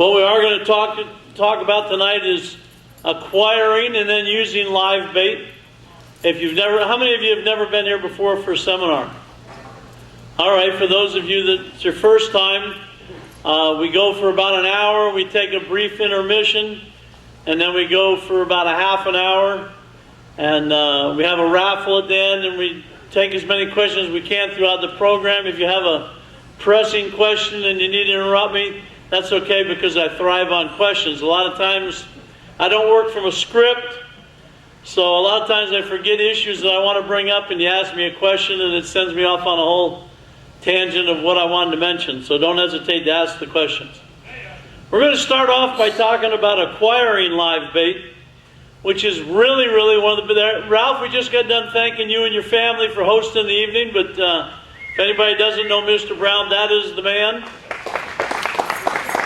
What we are going to talk about tonight is acquiring and then using live bait. How many of you have never been here before for a seminar? All right, for those of you that it's your first time, we go for about an hour. We take a brief intermission, and then we go for about a half an hour, and we have a raffle at the end, and we take as many questions as we can throughout the program. If you have a pressing question and you need to interrupt me, that's okay, because I thrive on questions. A lot of times I don't work from a script, so a lot of times I forget issues that I want to bring up, and you ask me a question and it sends me off on a whole tangent of what I wanted to mention. So don't hesitate to ask the questions. We're going to start off by talking about acquiring live bait, which is really one of the... Ralph, we just got done thanking you and your family for hosting the evening, but if anybody doesn't know Mr. Brown, that is the man.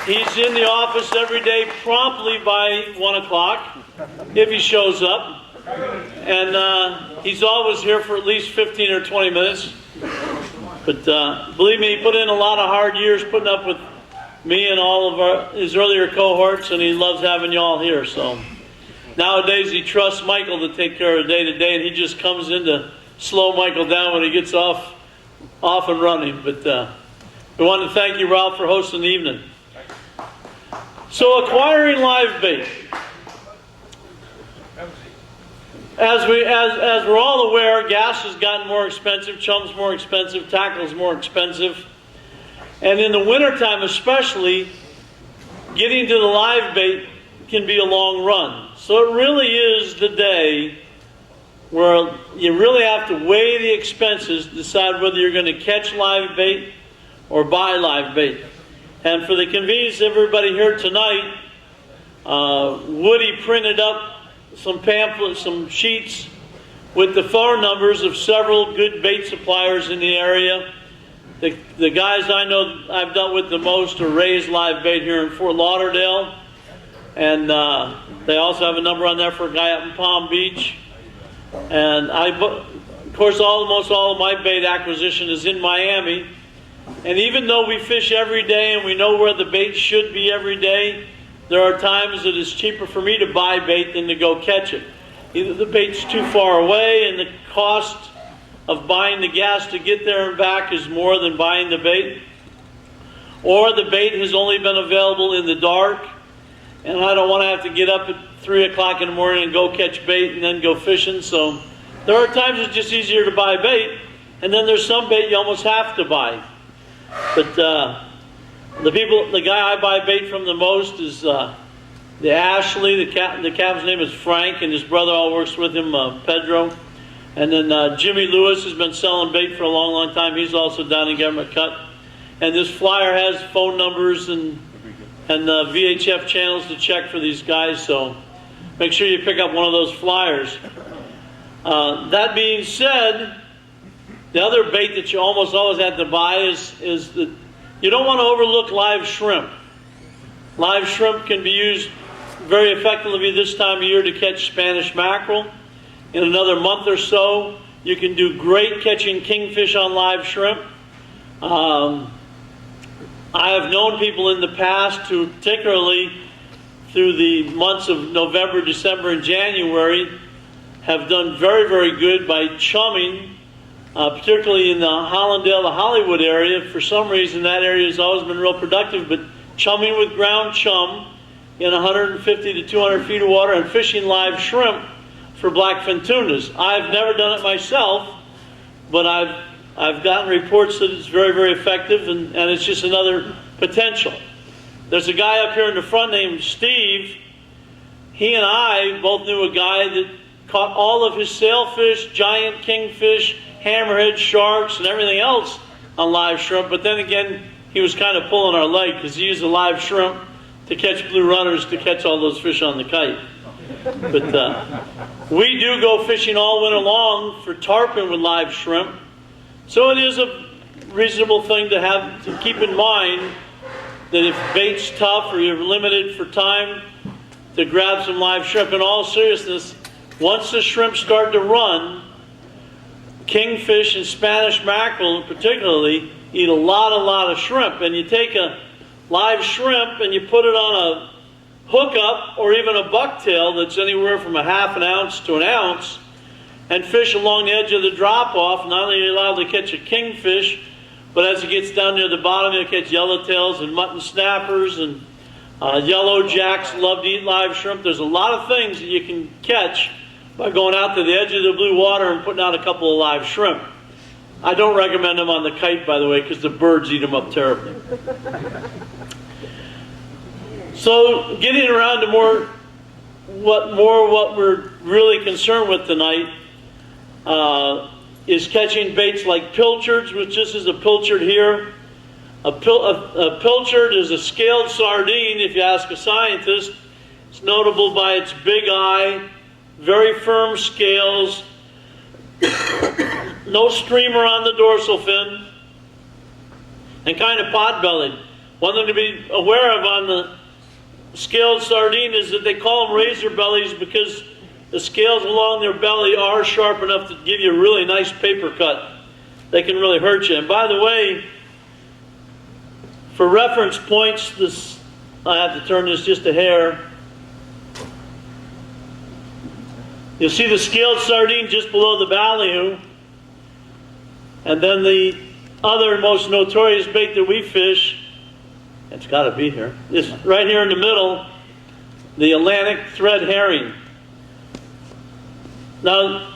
He's in the office every day promptly by 1 o'clock, if he shows up. And he's always here for at least 15 or 20 minutes. But believe me, he put in a lot of hard years putting up with me and all of his earlier cohorts, and he loves having you all here. So nowadays he trusts Michael to take care of day-to-day, and he just comes in to slow Michael down when he gets off and running. But we want to thank you, Ralph, for hosting the evening. So acquiring live bait. As we're all aware, gas has gotten more expensive, chum's more expensive, tackle's more expensive. And in the wintertime especially, getting to the live bait can be a long run. So it really is the day where you really have to weigh the expenses to decide whether you're going to catch live bait or buy live bait. And for the convenience of everybody here tonight, Woody printed up some pamphlets, some sheets with the phone numbers of several good bait suppliers in the area. The guys I know I've dealt with the most are Ray's Live Bait here in Fort Lauderdale. And they also have a number on there for a guy up in Palm Beach. And of course, almost all of my bait acquisition is in Miami. And even though we fish every day and we know where the bait should be every day, there are times that it's cheaper for me to buy bait than to go catch it. Either the bait's too far away and the cost of buying the gas to get there and back is more than buying the bait, or the bait has only been available in the dark, and I don't want to have to get up at 3 o'clock in the morning and go catch bait and then go fishing. So there are times it's just easier to buy bait, and then there's some bait you almost have to buy. But the guy I buy bait from the most is the Ashley. The captain's name is Frank, and his brother all works with him, Pedro. And then Jimmy Lewis has been selling bait for a long time. He's also down in Government Cut. And this flyer has phone numbers and VHF channels to check for these guys. So make sure you pick up one of those flyers. That being said, the other bait that you almost always have to buy is that you don't want to overlook live shrimp. Live shrimp can be used very effectively this time of year to catch Spanish mackerel. In another month or so, you can do great catching kingfish on live shrimp. I have known people in the past who, particularly through the months of November, December, and January, have done very good by chumming. Particularly in the Hollandale, the Hollywood area. For some reason, that area has always been real productive, but chumming with ground chum in 150 to 200 feet of water and fishing live shrimp for blackfin tunas. I've never done it myself, but I've gotten reports that it's very effective, and it's just another potential. There's a guy up here in the front named Steve. He and I both knew a guy that caught all of his sailfish, giant kingfish, hammerhead, sharks, and everything else on live shrimp. But then again, he was kind of pulling our leg because he used the live shrimp to catch blue runners to catch all those fish on the kite. But we do go fishing all winter long for tarpon with live shrimp. So it is a reasonable thing to have to keep in mind that if bait's tough or you're limited for time, to grab some live shrimp. In all seriousness, once the shrimp start to run, kingfish and Spanish mackerel particularly eat a lot of shrimp. And you take a live shrimp and you put it on a hookup or even a bucktail that's anywhere from a half an ounce to an ounce and fish along the edge of the drop-off, not only are you allowed to catch a kingfish, but as it gets down near the bottom, you'll catch yellowtails and mutton snappers and yellow jacks love to eat live shrimp. There's a lot of things that you can catch by going out to the edge of the blue water and putting out a couple of live shrimp. I don't recommend them on the kite, by the way, because the birds eat them up terribly. So getting around to what we're really concerned with tonight is catching baits like pilchards, which this is a pilchard here. A pilchard is a scaled sardine, if you ask a scientist. It's notable by its big eye, very firm scales, no streamer on the dorsal fin, and kind of pot-bellied. One thing to be aware of on the scaled sardine is that they call them razor bellies because the scales along their belly are sharp enough to give you a really nice paper cut. They can really hurt you. And by the way, for reference points, I have to turn this just a hair. You'll see the scaled sardine just below the ballyhoo. And then the other most notorious bait that we fish, it's got to be here, is right here in the middle, the Atlantic thread herring. Now,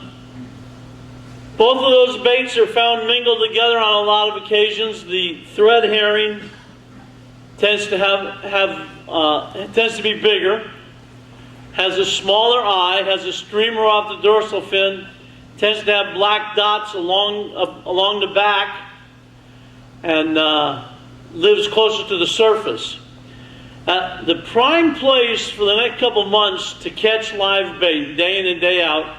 both of those baits are found mingled together on a lot of occasions. The thread herring tends to be bigger, has a smaller eye, has a streamer off the dorsal fin, tends to have black dots along the back, and lives closer to the surface. The prime place for the next couple months to catch live bait, day in and day out,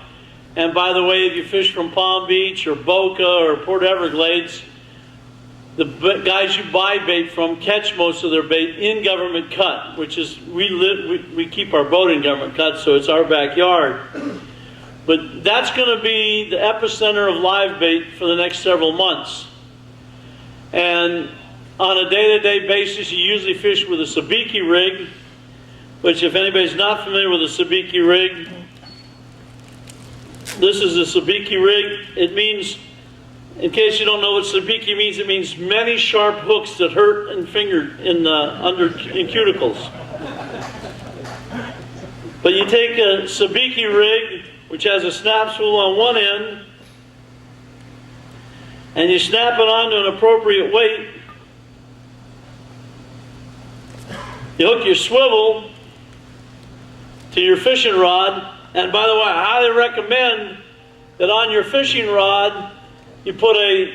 and by the way, if you fish from Palm Beach or Boca or Port Everglades, the guys you buy bait from catch most of their bait in government cut, which is, we keep our boat in government cut, so it's our backyard. But that's going to be the epicenter of live bait for the next several months. And on a day-to-day basis, you usually fish with a Seviche rig, which if anybody's not familiar with a Seviche rig, this is a Seviche rig. It means, in case you don't know what Seviche means, it means many sharp hooks that hurt and finger in cuticles. But you take a Seviche rig, which has a snap spool on one end, and you snap it onto an appropriate weight. You hook your swivel to your fishing rod, and by the way, I highly recommend that on your fishing rod you put a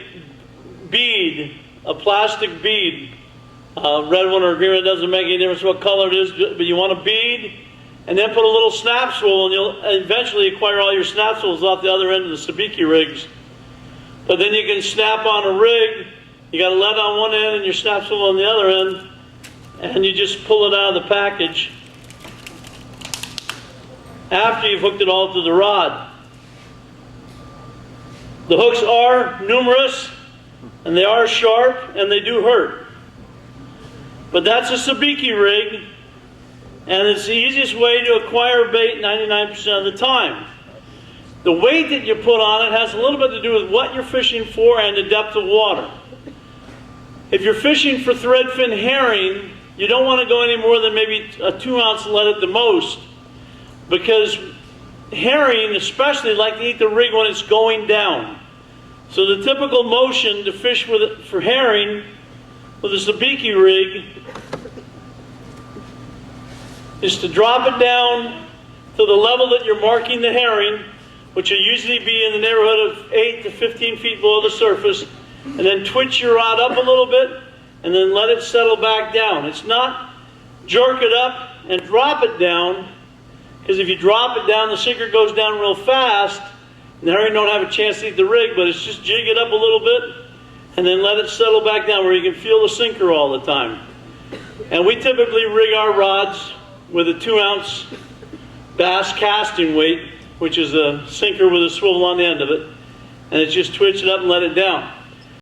bead, a plastic bead, red one or green one, it doesn't make any difference what color it is, but you want a bead, and then put a little snap spool, and you'll eventually acquire all your snap spools off the other end of the Seviche rigs. But then you can snap on a rig, you got a lead on one end and your snap spool on the other end, and you just pull it out of the package after you've hooked it all to the rod. The hooks are numerous, and they are sharp, and they do hurt. But that's a Seviche rig, and it's the easiest way to acquire bait 99% of the time. The weight that you put on it has a little bit to do with what you're fishing for and the depth of water. If you're fishing for threadfin herring, you don't want to go any more than maybe a 2-ounce lead at the most, because herring especially like to eat the rig when it's going down. So the typical motion to fish for herring with a Seviche rig is to drop it down to the level that you're marking the herring, which will usually be in the neighborhood of 8 to 15 feet below the surface, and then twitch your rod up a little bit, and then let it settle back down. It's not jerk it up and drop it down, because if you drop it down, the sinker goes down real fast, and the herring don't have a chance to eat the rig, but it's just jig it up a little bit, and then let it settle back down where you can feel the sinker all the time. And we typically rig our rods with a 2-ounce bass casting weight, which is a sinker with a swivel on the end of it, and it's just twitch it up and let it down.